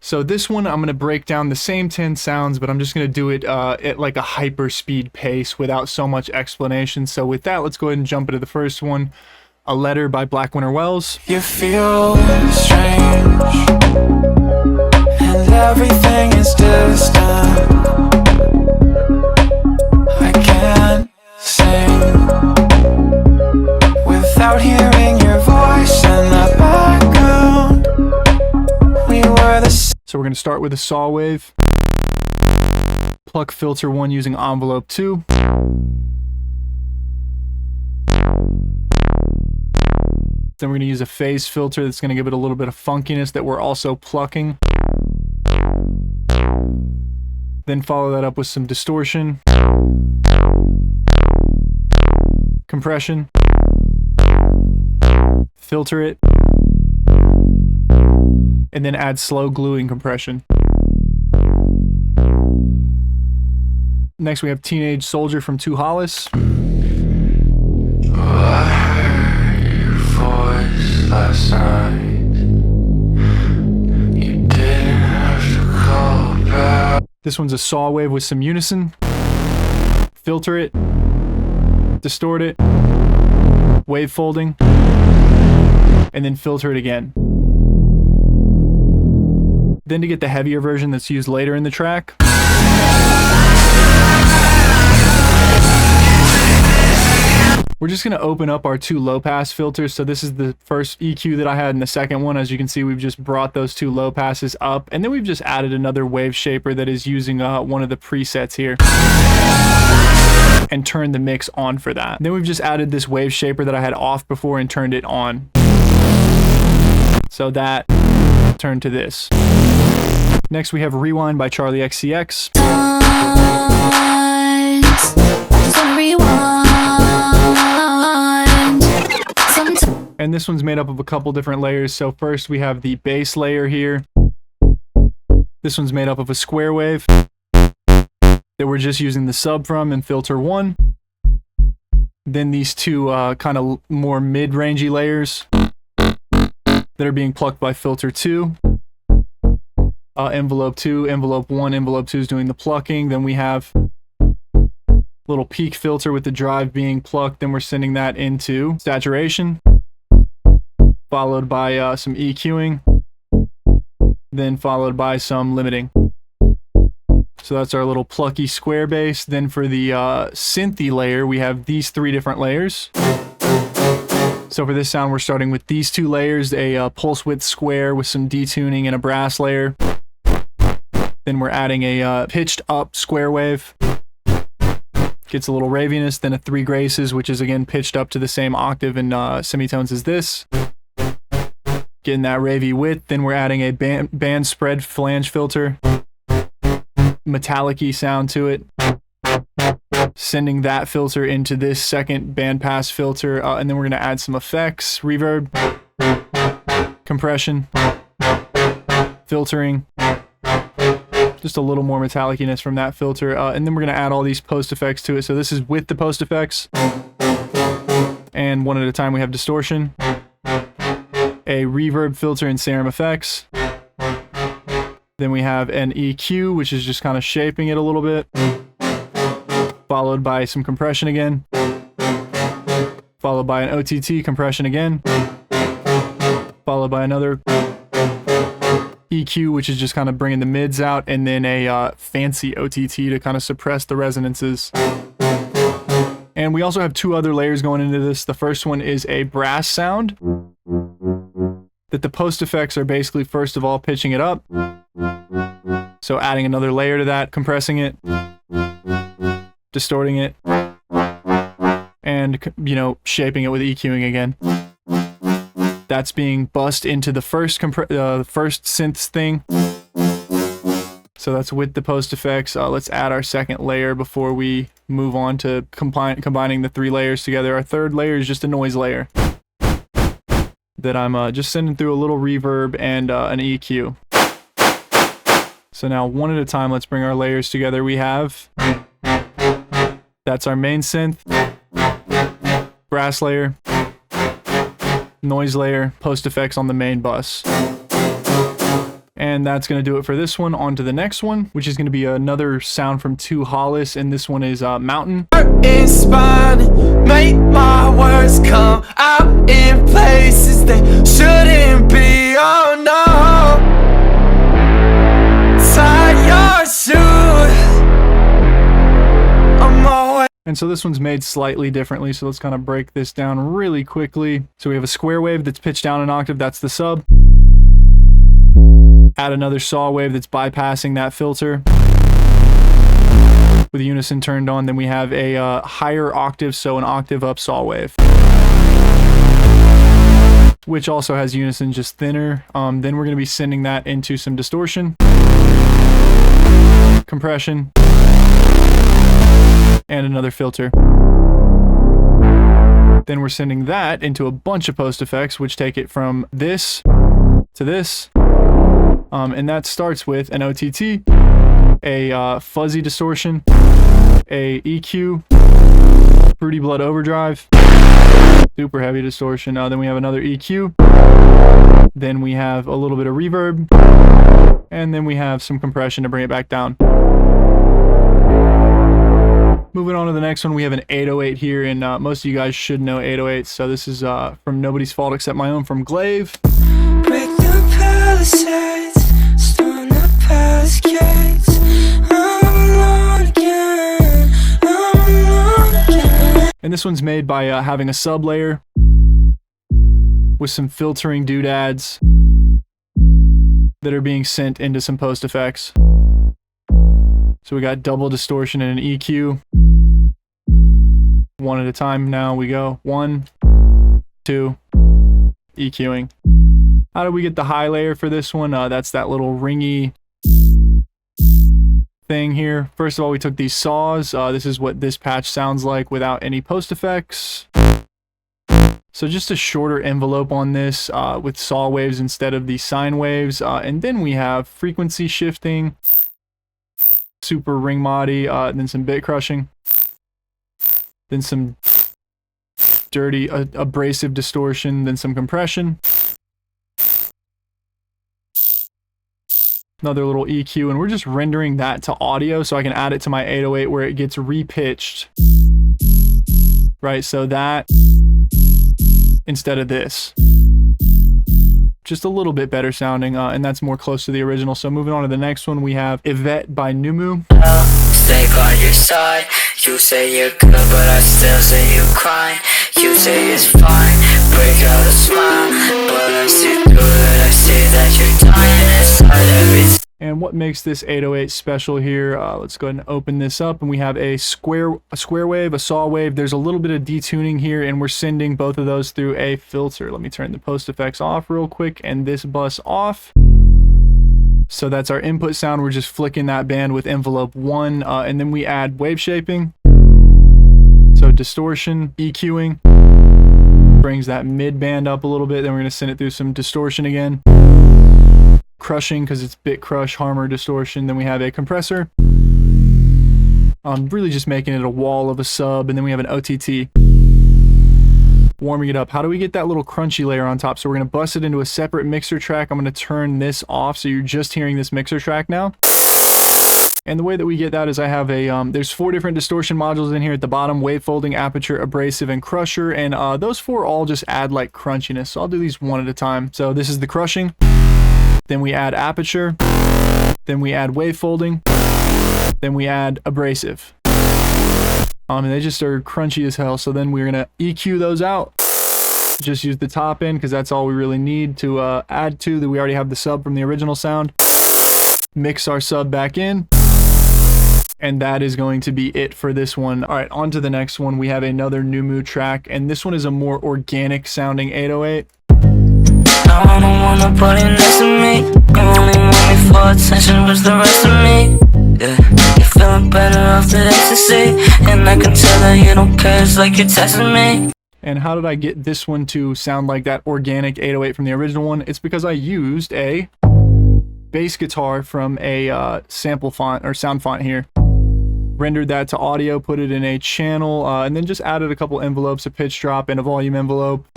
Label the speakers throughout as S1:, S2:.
S1: So this one, I'm going to break down the same 10 sounds, but I'm just going to do it at like a hyper speed pace without so much explanation. So with that, let's go ahead and jump into the first one. A Letter by blackwinterwells.
S2: You feel strange, and everything is distant. I can't sing without hearing your voice in the background. We were the
S1: So we're going to start with a saw wave. Pluck filter 1 using envelope 2. Then we're going to use a phase filter that's going to give it a little bit of funkiness that we're also plucking. Then follow that up with some distortion, compression, filter it, and then add slow gluing compression. Next we have Teenage Soldier from Two Hollis.
S2: last night. You didn't have to call back.
S1: This one's a saw wave with some unison. Filter it, distort it, wave folding, and then filter it again. Then to get the heavier version that's used later in the track, we're just going to open up our 2 low pass filters. So this is the first EQ that I had in the second one. As you can see, we've just brought those 2 low passes up, and then we've just added another wave shaper that is using one of the presets here and turned the mix on for that. Then we've just added this wave shaper that I had off before and turned it on. So that turned to this. Next we have Rewind by Charlie XCX. And this one's made up of a couple different layers. So first we have the bass layer here. This one's made up of a square wave that we're just using the sub from in filter 1. Then these 2 kind of more mid-rangey layers that are being plucked by filter 2. Envelope 2, envelope 1, envelope 2 is doing the plucking. Then we have little peak filter with the drive being plucked. Then we're sending that into saturation, followed by some EQing, then followed by some limiting. So that's our little plucky square bass. Then for the synthy layer, we have these 3 different layers. So for this sound, we're starting with these 2 layers, a pulse width square with some detuning and a brass layer. Then we're adding a pitched up square wave. Gets a little raviness. Then a 3 graces, which is again pitched up to the same octave and semitones as this. Getting that ravey width. Then we're adding a band spread flange filter. Metallic-y sound to it. Sending that filter into this second band pass filter. And then we're going to add some effects, reverb, compression, filtering. Just a little more metallic-ness from that filter. And then we're going to add all these post effects to it. So this is with the post effects. And one at a time we have distortion, a reverb filter and serum effects. Then we have an EQ, which is just kind of shaping it a little bit. Followed by some compression again. Followed by an OTT compression again. Followed by another EQ, which is just kind of bringing the mids out, and then a fancy OTT to kind of suppress the resonances. And we also have 2 other layers going into this. The first one is a brass sound that the post effects are basically first of all pitching it up. So adding another layer to that, compressing it, distorting it, and shaping it with EQing again. That's being bussed into the first synths thing. So that's with the post effects. Let's add our second layer before we move on to combining the 3 layers together. Our third layer is just a noise layer that I'm just sending through a little reverb and an EQ. So now one at a time, let's bring our layers together. We have, that's our main synth, brass layer, noise layer, post effects on the main bus. And And that's going to do it for this one. On to the next one, which is going to be another sound from 2 Hollis, and this one is Mountain.
S2: Inspiring, make my words come out in places they shouldn't be. Oh no, tie your shoes. I'm always.
S1: And so this one's made slightly differently, so let's kind of break this down really quickly. So we have a square wave that's pitched down an octave, that's the sub. Add another saw wave that's bypassing that filter with unison turned on. Then we have a higher octave, so an octave up saw wave, which also has unison, just thinner. Then we're going to be sending that into some distortion, compression, and another filter. Then we're sending that into a bunch of post effects, which take it from this to this. And that starts with an OTT, a fuzzy distortion, a EQ, Fruity Blood overdrive, super heavy distortion. Then we have another EQ. Then we have a little bit of reverb. And then we have some compression to bring it back down. Moving on to the next one, we have an 808 here, and most of you guys should know 808s. So this is from Nobody's Fault Except My Own from Glaive.
S2: Break the palisades, storm the palace gates. I'm alone again, I'm alone again.
S1: And this one's made by having a sub layer with some filtering doodads that are being sent into some post effects. So we got double distortion and an EQ. One at a time now we go. 1, 2, EQing. How do we get the high layer for this one? That's that little ringy thing here. First of all, we took these saws. This is what this patch sounds like without any post effects. So just a shorter envelope on this with saw waves instead of the sine waves. And then we have frequency shifting, super ring modi, then some bit crushing, then some dirty abrasive distortion, then some compression, another little EQ, and we're just rendering that to audio so I can add it to my 808 where it gets repitched, right? So that instead of this, just a little bit better sounding, and that's more close to the original. So moving on to the next one, we have Yvette by Nomu.
S3: Stay by your side. You say you're good, but I still say you crying. You say it's fine, break out a smile, but I see through it. I see that you're dying inside every time.
S1: And what makes this 808 special here, let's go ahead and open this up, and we have a square wave, a saw wave. There's a little bit of detuning here, and we're sending both of those through a filter. Let me turn the post effects off real quick and this bus off. So that's our input sound. We're just flicking that band with envelope 1, and then we add wave shaping. So distortion, EQing, brings that mid band up a little bit. Then we're going to send it through some distortion again. Crushing, because it's bit crush, harmor, distortion. Then we have a compressor. Really just making it a wall of a sub. And then we have an OTT. Warming it up. How do we get that little crunchy layer on top? So we're going to bust it into a separate mixer track. I'm going to turn this off so you're just hearing this mixer track now. And the way that we get that is I have a, there's 4 different distortion modules in here at the bottom: wave folding, aperture, abrasive, and crusher. And those 4 all just add like crunchiness. So I'll do these one at a time. So this is the crushing. Then we add aperture. Then we add wave folding. Then we add abrasive. And they just are crunchy as hell. So then we're going to EQ those out. Just use the top end because that's all we really need to add to that. We already have the sub from the original sound. Mix our sub back in. And that is going to be it for this one. All right, on to the next one. We have another Nomu track, and this one is a more organic sounding 808.
S3: I don't wanna put it next to me. You only want me for attention, what's the rest of me? Yeah, you're feeling better off the ecstasy, and I can tell that you don't care, it's like you're testing me.
S1: And how did I get this one to sound like that organic 808 from the original one? It's because I used a bass guitar from a sample font or sound font here. Rendered that to audio, put it in a channel, and then just added a couple envelopes, a pitch drop, and a volume envelope.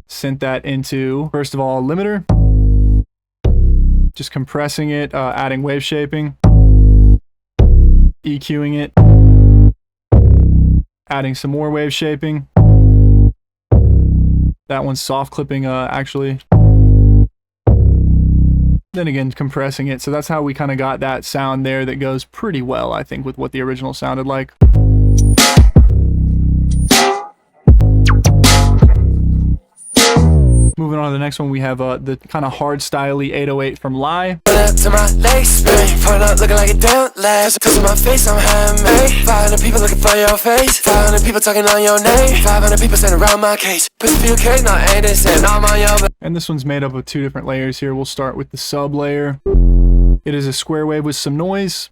S1: Sent that into, first of all, a limiter. just compressing it, adding wave shaping, EQing it, adding some more wave shaping. That one's soft clipping, actually. Then again, compressing it. So that's how we kind of got that sound there that goes pretty well, I think, with what the original sounded like. Moving on to the next one, we have the kind of hard styley 808 from Lie.
S2: To my legs, point up looking like a damn leg. Touching my face, I'm handmade. 500 people looking for your face. 500 people talking on your name. 500 people standing around my case. Put a few K's, not ain't this, and I'm on your.
S1: And this one's made up of 2 different layers here. We'll start with the sub layer. It is a square wave with some noise.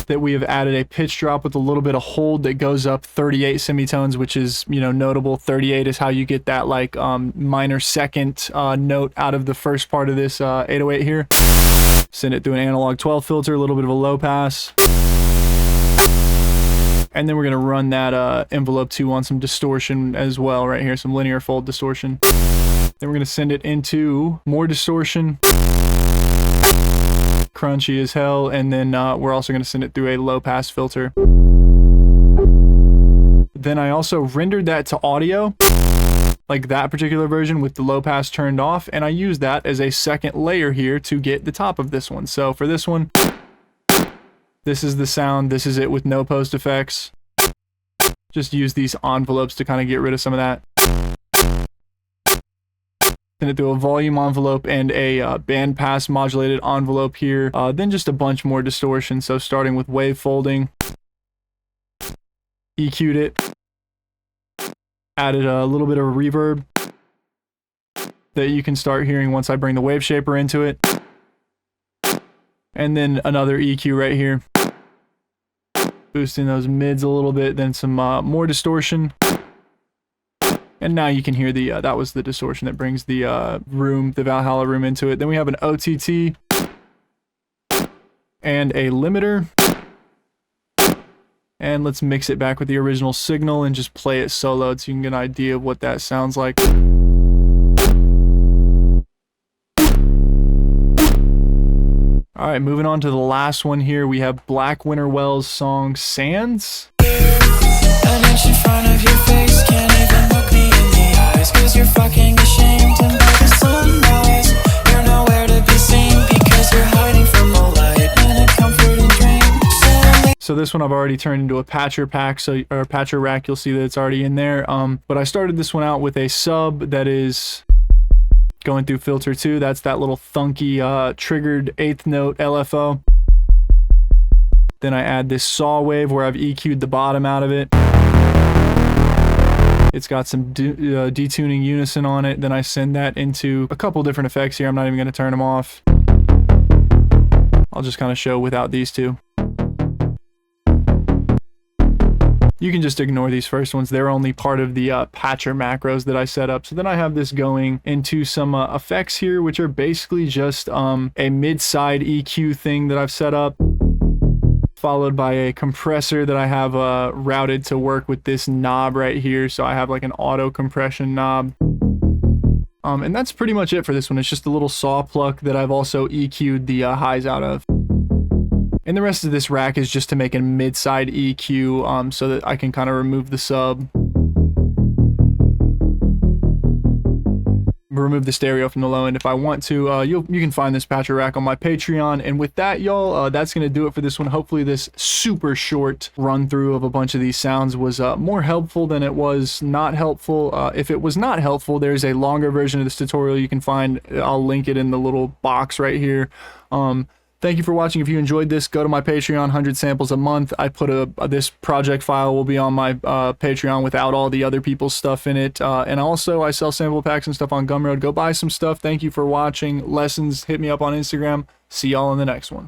S1: That we have added a pitch drop with a little bit of hold that goes up 38 semitones, which is, you know, notable. 38 is how you get that like minor second note out of the first part of this 808 here. Send it through an analog 12 filter, a little bit of a low pass. And then we're gonna run that envelope 2 on some distortion as well right here, some linear fold distortion. Then we're gonna send it into more distortion. Crunchy as hell, and then we're also going to send it through a low pass filter. Then I also rendered that to audio, like that particular version with the low pass turned off, and I used that as a second layer here to get the top of this one. So for this one, this is the sound, this is it with no post effects. Just use these envelopes to kind of get rid of some of that. Send it through a volume envelope and a band pass modulated envelope here. Then just a bunch more distortion. So starting with wave folding, EQ'd it, added a little bit of reverb that you can start hearing once I bring the wave shaper into it. And then another EQ right here, boosting those mids a little bit, then some more distortion. And now you can hear the, that was the distortion that brings the room, the Valhalla room into it. Then we have an OTT and a limiter. And let's mix it back with the original signal and just play it soloed so you can get an idea of what that sounds like. Alright, moving on to the last one here, we have blackwinterwells' song Sands.
S4: An inch in front of your face, can't even look me in the eyes, 'cause you're fucking ashamed, and by the sunrise you're nowhere to be seen, because you're hiding from the light in a comforting dream.
S1: So this one I've already turned into a patcher pack, or patcher rack. You'll see that it's already in there. But I started this one out with a sub that is going through filter 2. That's that little thunky triggered 8th note LFO. Then I add this saw wave where I've EQ'd the bottom out of it. It's got some detuning unison on it. Then I send that into a couple different effects here. I'm not even going to turn them off. I'll just kind of show without these two. You can just ignore these first ones. They're only part of the patcher macros that I set up. So then I have this going into some effects here, which are basically just a mid-side EQ thing that I've set up, followed by a compressor that I have routed to work with this knob right here. So I have like an auto compression knob. And that's pretty much it for this one. It's just a little saw pluck that I've also EQ'd the highs out of. And the rest of this rack is just to make a mid-side EQ so that I can kind of remove the sub. Remove the stereo from the low end if I want to. You can find this patcher rack on my Patreon. And with that, y'all, that's going to do it for this one. Hopefully this super short run through of a bunch of these sounds was more helpful than it was not helpful. If it was not helpful, there's a longer version of this tutorial you can find. I'll link it in the little box right here. Thank you for watching. If you enjoyed this, go to my Patreon, 100 samples a month. I put this project file will be on my Patreon without all the other people's stuff in it. And also, I sell sample packs and stuff on Gumroad. Go buy some stuff. Thank you for watching. Lessons, hit me up on Instagram. See y'all in the next one.